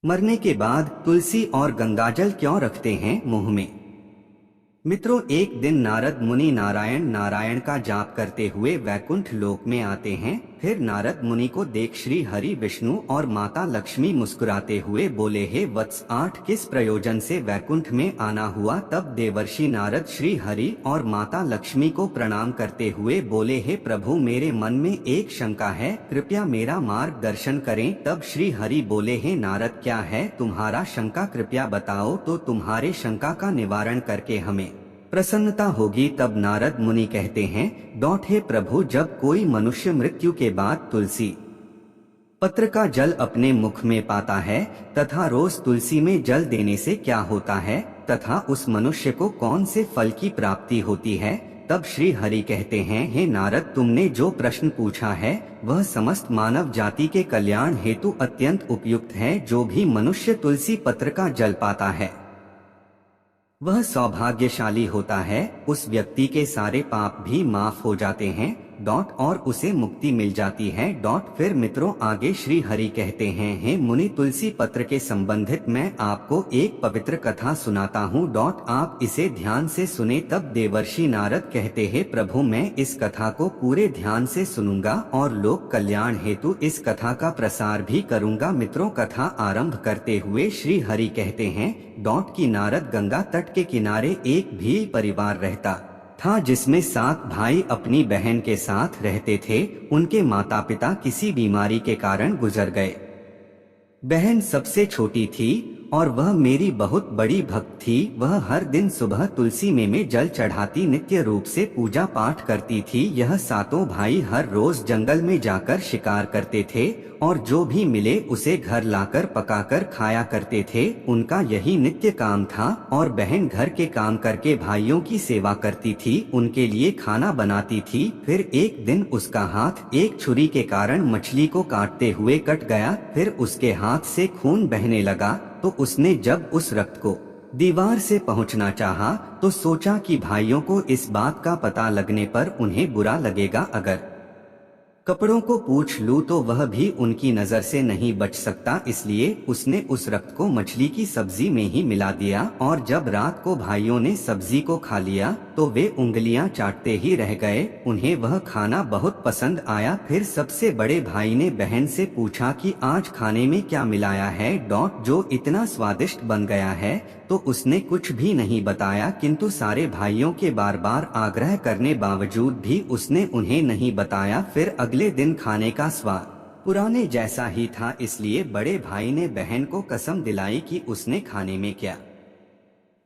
मरने के बाद तुलसी और गंगाजल क्यों रखते हैं मुंह में? मित्रों, एक दिन नारद मुनि नारायण नारायण का जाप करते हुए वैकुंठ लोक में आते हैं। फिर नारद मुनि को देख श्री हरि विष्णु और माता लक्ष्मी मुस्कुराते हुए बोले, हे वत्स, 8 किस प्रयोजन से वैकुंठ में आना हुआ? तब देवर्षि नारद श्री हरि और माता लक्ष्मी को प्रणाम करते हुए बोले, हे प्रभु, मेरे मन में एक शंका है, कृपया मेरा मार्गदर्शन करें। तब श्री हरि बोले, हे नारद, क्या है तुम्हारा शंका? कृपया बताओ तो तुम्हारे शंका का निवारण करके हमें प्रसन्नता होगी। तब नारद मुनि कहते हैं, हे प्रभु, जब कोई मनुष्य मृत्यु के बाद तुलसी पत्र का जल अपने मुख में पाता है तथा रोज तुलसी में जल देने से क्या होता है तथा उस मनुष्य को कौन से फल की प्राप्ति होती है? तब श्री हरि कहते हैं, हे नारद, तुमने जो प्रश्न पूछा है वह समस्त मानव जाति के कल्याण हेतु अत्यंत उपयुक्त है। जो भी मनुष्य तुलसी पत्र का जल पाता है वह सौभाग्यशाली होता है। उस व्यक्ति के सारे पाप भी माफ हो जाते हैं और उसे मुक्ति मिल जाती है। फिर मित्रों, आगे श्री हरि कहते हैं, हे मुनि, तुलसी पत्र के संबंधित मैं आपको एक पवित्र कथा सुनाता हूँ। आप इसे ध्यान से सुने। तब देवर्षि नारद कहते हैं, प्रभु, मैं इस कथा को पूरे ध्यान से सुनूंगा और लोक कल्याण हेतु इस कथा का प्रसार भी करूंगा। मित्रों, कथा आरंभ करते हुए श्री हरि कहते हैं कि नारद, गंगा तट के किनारे एक भी परिवार रहता था जिसमें 7 भाई अपनी बहन के साथ रहते थे। उनके माता पिता किसी बीमारी के कारण गुजर गए। बहन सबसे छोटी थी और वह मेरी बहुत बड़ी भक्त थी। वह हर दिन सुबह तुलसी में जल चढ़ाती, नित्य रूप से पूजा पाठ करती थी। यह 7 भाई हर रोज जंगल में जाकर शिकार करते थे और जो भी मिले उसे घर लाकर पकाकर खाया करते थे। उनका यही नित्य काम था। और बहन घर के काम करके भाइयों की सेवा करती थी, उनके लिए खाना बनाती थी। फिर एक दिन उसका हाथ एक छुरी के कारण मछली को काटते हुए कट गया। फिर उसके हाथ से खून बहने लगा। तो उसने जब उस रक्त को दीवार से पहुंचना चाहा तो सोचा कि भाइयों को इस बात का पता लगने पर उन्हें बुरा लगेगा। अगर कपड़ों को पूछ लूं तो वह भी उनकी नजर से नहीं बच सकता, इसलिए उसने उस रक्त को मछली की सब्जी में ही मिला दिया। और जब रात को भाइयों ने सब्जी को खा लिया तो वे उंगलियां चाटते ही रह गए। उन्हें वह खाना बहुत पसंद आया। फिर सबसे बड़े भाई ने बहन से पूछा कि आज खाने में क्या मिलाया है जो इतना स्वादिष्ट बन गया है? तो उसने कुछ भी नहीं बताया, किंतु सारे भाइयों के बार बार आग्रह करने बावजूद भी उसने उन्हें नहीं बताया। फिर अगले दिन खाने का स्वाद पुराने जैसा ही था, इसलिए बड़े भाई ने बहन को कसम दिलाई कि उसने खाने में क्या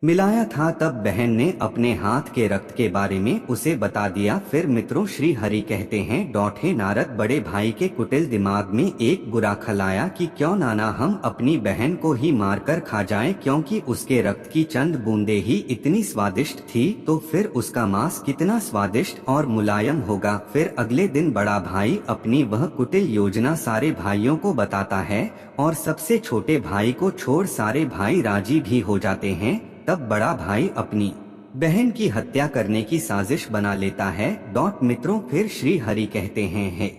मिलाया था। तब बहन ने अपने हाथ के रक्त के बारे में उसे बता दिया। फिर मित्रों, श्री हरि कहते हैं, हे नारद, बड़े भाई के कुटिल दिमाग में एक बुरा ख्याल आया कि क्यों ना हम अपनी बहन को ही मारकर खा जाएं, क्योंकि उसके रक्त की चंद बूंदे ही इतनी स्वादिष्ट थी, तो फिर उसका मांस कितना स्वादिष्ट और मुलायम होगा। फिर अगले दिन बड़ा भाई अपनी वह कुटिल योजना सारे भाइयों को बताता है और सबसे छोटे भाई को छोड़ सारे भाई राजी भी हो जाते हैं। तब बड़ा भाई अपनी बहन की हत्या करने की साजिश बना लेता है। मित्रों, फिर श्री हरि कहते हैं, हे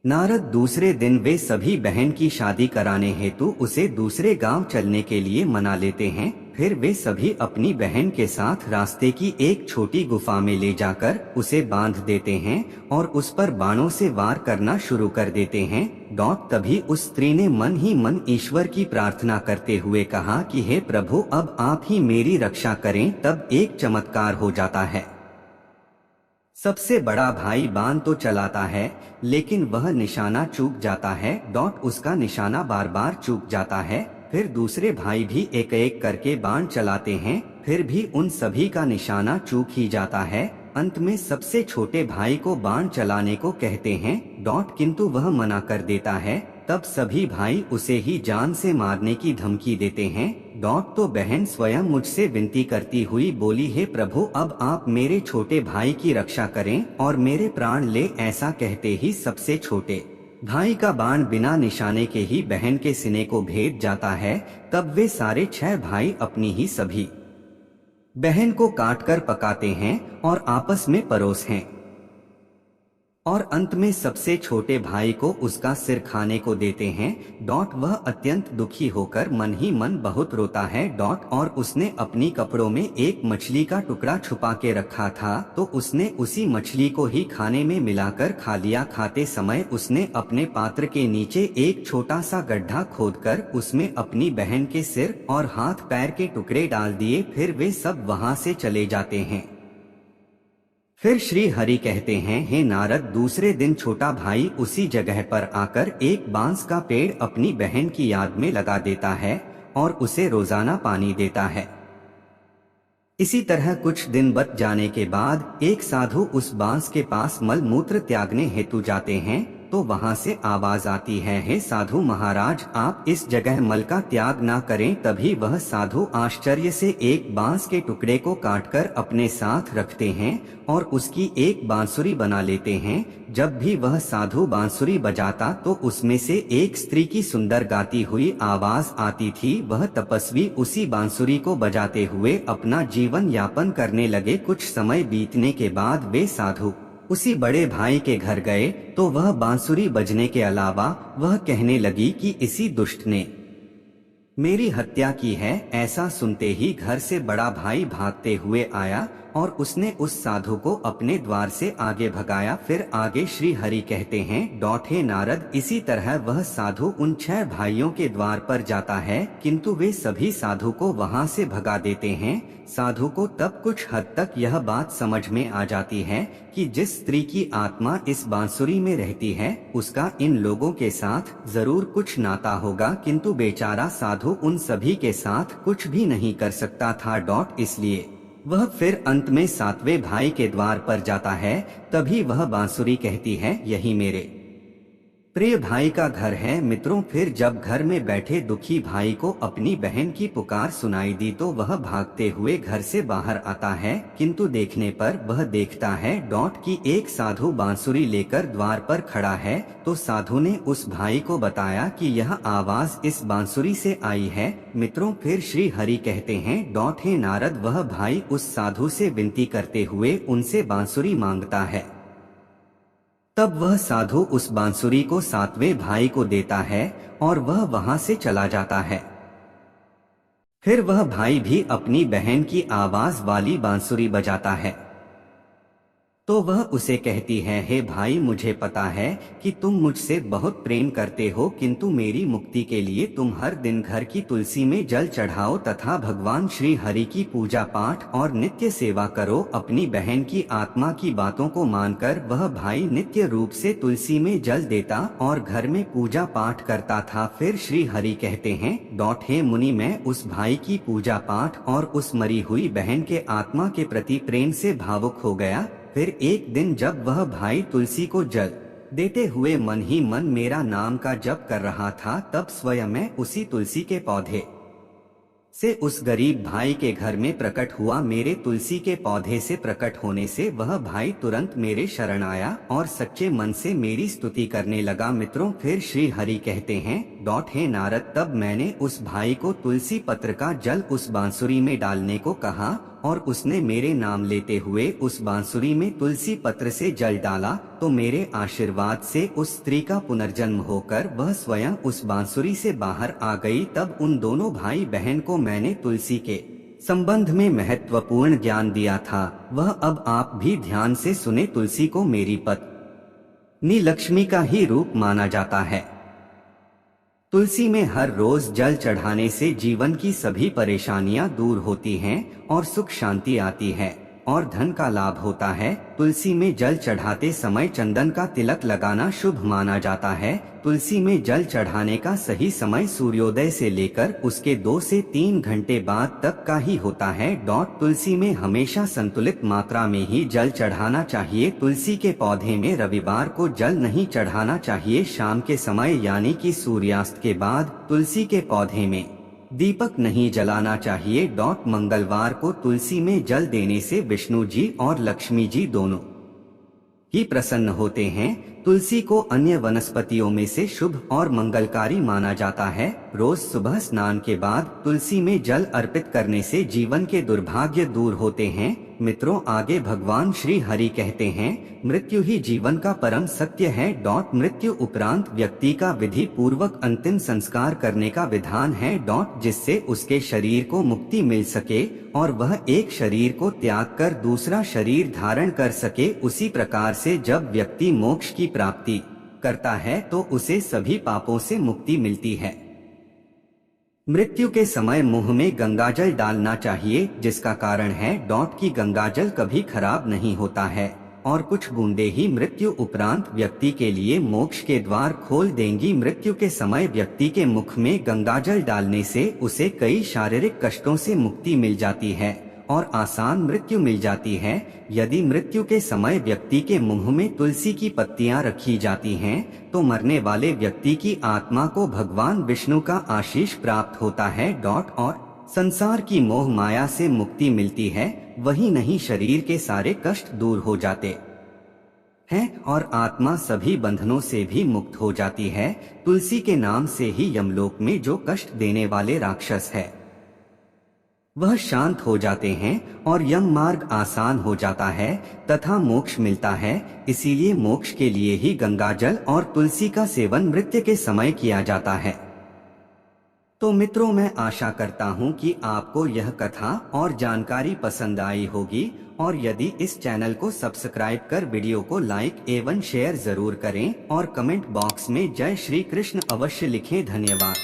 नारद, दूसरे दिन वे सभी बहन की शादी कराने हेतु उसे दूसरे गांव चलने के लिए मना लेते हैं। फिर वे सभी अपनी बहन के साथ रास्ते की एक छोटी गुफा में ले जाकर उसे बांध देते हैं और उस पर बाणों से वार करना शुरू कर देते हैं। तभी उस स्त्री ने मन ही मन ईश्वर की प्रार्थना करते हुए कहा कि हे प्रभु, अब आप ही मेरी रक्षा करें। तब एक चमत्कार हो जाता है। सबसे बड़ा भाई बाण तो चलाता है लेकिन वह निशाना चूक जाता है। उसका निशाना बार बार चूक जाता है। फिर दूसरे भाई भी एक एक करके बाण चलाते हैं, फिर भी उन सभी का निशाना चूक ही जाता है। अंत में सबसे छोटे भाई को बाण चलाने को कहते हैं किंतु वह मना कर देता है। तब सभी भाई उसे ही जान से मारने की धमकी देते हैं। तो बहन स्वयं मुझसे विनती करती हुई बोली, हे प्रभु, अब आप मेरे छोटे भाई की रक्षा करें और मेरे प्राण ले। ऐसा कहते ही सबसे छोटे भाई का बाण बिना निशाने के ही बहन के सीने को भेद जाता है। तब वे सारे 6 भाई अपनी ही सभी बहन को काटकर पकाते हैं और आपस में परोस हैं। और अंत में सबसे छोटे भाई को उसका सिर खाने को देते हैं। वह अत्यंत दुखी होकर मन ही मन बहुत रोता है। और उसने अपनी कपड़ों में एक मछली का टुकड़ा छुपा के रखा था, तो उसने उसी मछली को ही खाने में मिलाकर खा लिया। खाते समय उसने अपने पात्र के नीचे एक छोटा सा गड्ढा खोदकर उसमें अपनी बहन के सिर और हाथ पैर के टुकड़े डाल दिए। फिर वे सब वहां से चले जाते हैं। फिर श्री हरि कहते हैं, हे नारद, दूसरे दिन छोटा भाई उसी जगह पर आकर एक बांस का पेड़ अपनी बहन की याद में लगा देता है और उसे रोजाना पानी देता है। इसी तरह कुछ दिन बीत जाने के बाद एक साधु उस बांस के पास मल मूत्र त्यागने हेतु जाते हैं, तो वहां से आवाज आती है, हे साधु महाराज, आप इस जगह मल का त्याग ना करें। तभी वह साधु आश्चर्य से एक बांस के टुकड़े को काटकर अपने साथ रखते हैं और उसकी एक बांसुरी बना लेते हैं। जब भी वह साधु बांसुरी बजाता तो उसमें से एक स्त्री की सुंदर गाती हुई आवाज आती थी। वह तपस्वी उसी बांसुरी को बजाते हुए अपना जीवन यापन करने लगे। कुछ समय बीतने के बाद वे साधु उसी बड़े भाई के घर गए, तो वह बांसुरी बजने के अलावा वह कहने लगी कि इसी दुष्ट ने मेरी हत्या की है। ऐसा सुनते ही घर से बड़ा भाई भागते हुए आया और उसने उस साधु को अपने द्वार से आगे भगाया। फिर आगे श्री हरि कहते हैं, हे नारद, इसी तरह वह साधु उन 6 भाइयों के द्वार पर जाता है, किंतु वे सभी साधु को वहां से भगा देते हैं। साधु को तब कुछ हद तक यह बात समझ में आ जाती है कि जिस स्त्री की आत्मा इस बांसुरी में रहती है उसका इन लोगों के साथ जरूर कुछ नाता होगा, किंतु बेचारा साधु उन सभी के साथ कुछ भी नहीं कर सकता था। इसलिए वह फिर अंत में 7वें भाई के द्वार पर जाता है। तभी वह बांसुरी कहती है, यही मेरे प्रिय भाई का घर है। मित्रों, फिर जब घर में बैठे दुखी भाई को अपनी बहन की पुकार सुनाई दी तो वह भागते हुए घर से बाहर आता है, किंतु देखने पर वह देखता है कि एक साधु बांसुरी लेकर द्वार पर खड़ा है। तो साधु ने उस भाई को बताया कि यह आवाज इस बांसुरी से आई है। मित्रों, फिर श्री हरि कहते हैं, हे नारद, वह भाई उस साधु से विनती करते हुए उनसे बांसुरी मांगता है। तब वह साधु उस बांसुरी को 7वें भाई को देता है और वह वहां से चला जाता है। फिर वह भाई भी अपनी बहन की आवाज वाली बांसुरी बजाता है, तो वह उसे कहती है, हे भाई, मुझे पता है कि तुम मुझसे बहुत प्रेम करते हो, किंतु मेरी मुक्ति के लिए तुम हर दिन घर की तुलसी में जल चढ़ाओ तथा भगवान श्री हरि की पूजा पाठ और नित्य सेवा करो। अपनी बहन की आत्मा की बातों को मानकर वह भाई नित्य रूप से तुलसी में जल देता और घर में पूजा पाठ करता था। फिर श्री हरि कहते हैं, हे मुनि, मैं उस भाई की पूजा पाठ और उस मरी हुई बहन के आत्मा के प्रति प्रेम से भावुक हो गया। फिर एक दिन जब वह भाई तुलसी को जल देते हुए मन ही मन मेरा नाम का जप कर रहा था, तब स्वयं मैं उसी तुलसी के पौधे से उस गरीब भाई के घर में प्रकट हुआ। मेरे तुलसी के पौधे से प्रकट होने से वह भाई तुरंत मेरे शरण आया और सच्चे मन से मेरी स्तुति करने लगा। मित्रों, फिर श्री हरि कहते हैं, हे नारद, तब मैंने उस भाई को तुलसी पत्र का जल उस बांसुरी में डालने को कहा और उसने मेरे नाम लेते हुए उस बांसुरी में तुलसी पत्र से जल डाला, तो मेरे आशीर्वाद से उस स्त्री का पुनर्जन्म होकर वह स्वयं उस बांसुरी से बाहर आ गई। तब उन दोनों भाई बहन को मैंने तुलसी के संबंध में महत्वपूर्ण ज्ञान दिया था, वह अब आप भी ध्यान से सुने। तुलसी को मेरी पत्नी लक्ष्मी का ही रूप माना जाता है। तुलसी में हर रोज जल चढ़ाने से जीवन की सभी परेशानियां दूर होती हैं और सुख शांति आती है और धन का लाभ होता है। तुलसी में जल चढ़ाते समय चंदन का तिलक लगाना शुभ माना जाता है। तुलसी में जल चढ़ाने का सही समय सूर्योदय से लेकर उसके 2 से 3 घंटे बाद तक का ही होता है। तुलसी में हमेशा संतुलित मात्रा में ही जल चढ़ाना चाहिए। तुलसी के पौधे में रविवार को जल नहीं चढ़ाना चाहिए। शाम के समय यानी कि सूर्यास्त के बाद तुलसी के पौधे में दीपक नहीं जलाना चाहिए। मंगलवार को तुलसी में जल देने से विष्णु जी और लक्ष्मी जी दोनों ही प्रसन्न होते हैं। तुलसी को अन्य वनस्पतियों में से शुभ और मंगलकारी माना जाता है। रोज सुबह स्नान के बाद तुलसी में जल अर्पित करने से जीवन के दुर्भाग्य दूर होते हैं। मित्रों, आगे भगवान श्री हरि कहते हैं, मृत्यु ही जीवन का परम सत्य है। मृत्यु उपरांत व्यक्ति का विधि पूर्वक अंतिम संस्कार करने का विधान है। जिससे उसके शरीर को मुक्ति मिल सके और वह एक शरीर को त्याग कर दूसरा शरीर धारण कर सके। उसी प्रकार से जब व्यक्ति मोक्ष की प्राप्ति करता है तो उसे सभी पापों से मुक्ति मिलती है। मृत्यु के समय मुंह में गंगाजल डालना चाहिए, जिसका कारण है कि गंगाजल कभी खराब नहीं होता है और कुछ बूंदे ही मृत्यु उपरांत व्यक्ति के लिए मोक्ष के द्वार खोल देंगी। मृत्यु के समय व्यक्ति के मुख में गंगाजल डालने से उसे कई शारीरिक कष्टों से मुक्ति मिल जाती है और आसान मृत्यु मिल जाती है। यदि मृत्यु के समय व्यक्ति के मुंह में तुलसी की पत्तियां रखी जाती हैं, तो मरने वाले व्यक्ति की आत्मा को भगवान विष्णु का आशीष प्राप्त होता है और संसार की मोह माया से मुक्ति मिलती है। वही नहीं, शरीर के सारे कष्ट दूर हो जाते हैं और आत्मा सभी बंधनों से भी मुक्त हो जाती है। तुलसी के नाम से ही यमलोक में जो कष्ट देने वाले राक्षस है वह शांत हो जाते हैं और यम मार्ग आसान हो जाता है तथा मोक्ष मिलता है। इसीलिए मोक्ष के लिए ही गंगाजल और तुलसी का सेवन मृत्यु के समय किया जाता है। तो मित्रों, मैं आशा करता हूँ कि आपको यह कथा और जानकारी पसंद आई होगी और यदि इस चैनल को सब्सक्राइब कर वीडियो को लाइक एवं शेयर जरूर करें और कमेंट बॉक्स में जय श्री कृष्ण अवश्य लिखें। धन्यवाद।